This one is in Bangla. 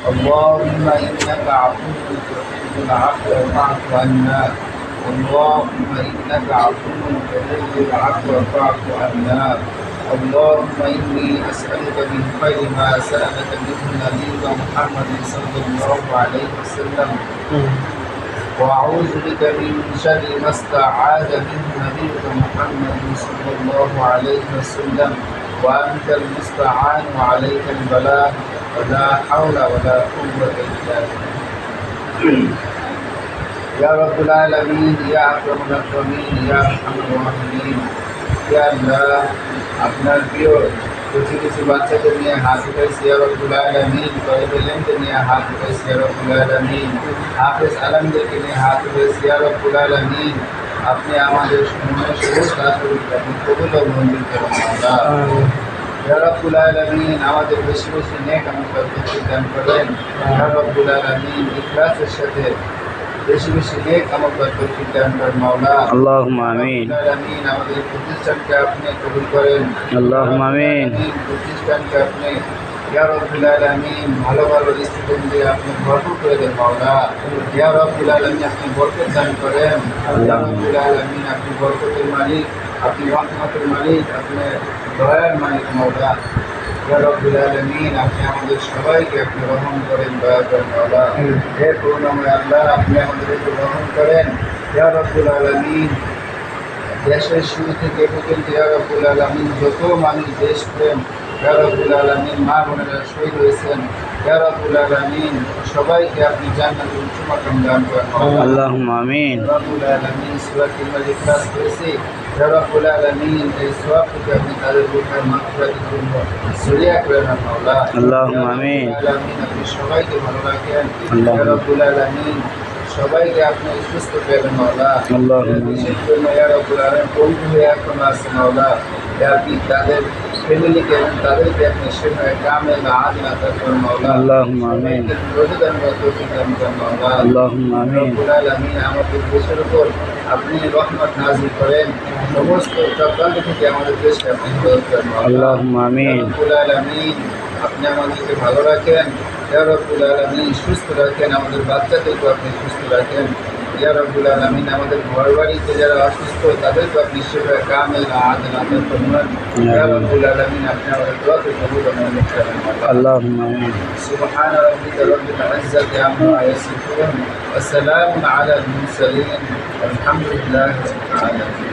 اللهم إنك عفو تحب العفو فاعف عنا. اللهم إنك عفو تحب العفو فاعف عنا. اللهم إني أسألك من خير ما سألك منه نبيك محمد صلى الله عليه وسلم، وأعوذ بك من شر ما استعاذ منه نبيك محمد صلى الله عليه وسلم، وأنت المستعان وعليك البلاغ ولا حول ولا قوة إلا بالله. يا رب العالمين يا أكرم الأكرمين يا أرحم الراحمين. يا الله আপনার প্রিয় কিছু কিছু বাচ্চাদের নিয়ে হাত উঠাইছি ইয়া রব্বুল আলামিন, তয়েবকে নিয়ে হাত উঠাইছি ইয়া রব্বুল আলামিন, হাফেজ আলমদেরকে নিয়ে হাত উঠাইছি ইয়া রব্বুল আলামিন। আপনি আমাদের সমস্ত কাজগুলোকে আপনি কবুল ও মঞ্জুর করুন আল্লাহ। ইয়া রব্বুল আলামিন আমাদের বেশি বেশি নেক আমল করতে দান করেন ইয়া রব্বুল আলামিন, ইখলাসের সাথে বেশি বেশি নেক আমল করতে দান করেন মাওলা। আল্লাহুম্মা আমিন। আমিন। আমাদের প্রতিষ্ঠানকে আপনি কবুল করেন আল্লাহুম্মা আমিন। প্রতিষ্ঠানকে আপনি ইয়া রব্বুল আলামিন ভালো ভালো স্টুডেন্ট দিয়ে আপনি ভরপুর করে দেন মাওলা। ইয়া রব্বুল আলামিন আপনি বরকত দান করেন ইয়া রব্বুল আলামিন, আপনি বরকতের মালিক, আপনি রহমতের মালিক, আপনি দয়ার মালিক মাওলা। ইয়া রব্বুল আলামিন আপনি আমাদের সবাইকে আপনি রহম করেন, দয়া করেন মাওলা। হে করুণাময় আল্লাহ আপনি আমাদেরকে রহম করেন ইয়া রব্বুল আলামিন। দেশের শুরু থেকে পর্যন্ত ইয়া রব্বুল আলামিন যত মানুষ দেশপ্রেম ইয়া রব্বুল আলামিন মা বোনেরা শহীদ হয়েছেন ইয়া রব্বুল আলামিন, সবাইকে আপনি জান্নাতুল উচ্চ মাকাম দান করেন আল্লাহুম্মা আমিন। রব্বুল আলামিন সূরাতুল ইখলাস করেছি ইয়া রব্বুল আলামিন, এই সওয়াব থেকে আপনি তাদের রূহের মাগফিরাতের জন্য সরিয়া করেন মাওলা আল্লাহুম্মা আমিন। আপনি সবাইকে ভালো রাখেন ইয়া রব্বুল আলামিন, সবাইকে আপনি সুস্থ করেন মাওলা। বিশেষ করে ইয়া রব্বুল আলামিন বন্ধু হয়ে এখন আছে মাওলা, আপনি তাদের ফ্যামিলিকে এবং তাদেরকে আপনি সেভাবে কামেল আদিল আতা করেন মাওলা আল্লাহুম্মা আমিন। রোজাদান বা তৌফিক দান করেন মাওলা আল্লাহুম্মা আমিন। রব্বুল আলামিন আমাদের দেশের উপর আপনি রহমত নাযিল করেন, সমস্ত চক্রান্ত থেকে আমাদের দেশকে আপনি হেফাজত করেন মাওলা আল্লাহুম্মা আমিন। রব্বুল আলামিন আপনি আমাদেরকে ভালো রাখেন ইয়া রব্বুল আলামিন, সুস্থ রাখেন, আমাদের বাচ্চাদেরকে আপনি সুস্থ রাখেন ইয়া রব্বুল আলামিন। আমাদের ঘর বাড়িতে যারা অসুস্থ তাদেরকে আপনি সেভাবে কামেল আদিল আতা করুন ইয়া রব্বুল আলামিন। আপনি আমাদের দোয়াকে কবুল ও মঞ্জুর করেন আল্লাহুম্মা আমিন। সুবহান রাব্বিকা রাব্বিল ইজ্জাতি আম্মা ইয়াসিফুন ওয়া সালামুন আলাল মুরসালিন ওয়ালহামদুলিল্লাহি রাব্বিল আলামিন।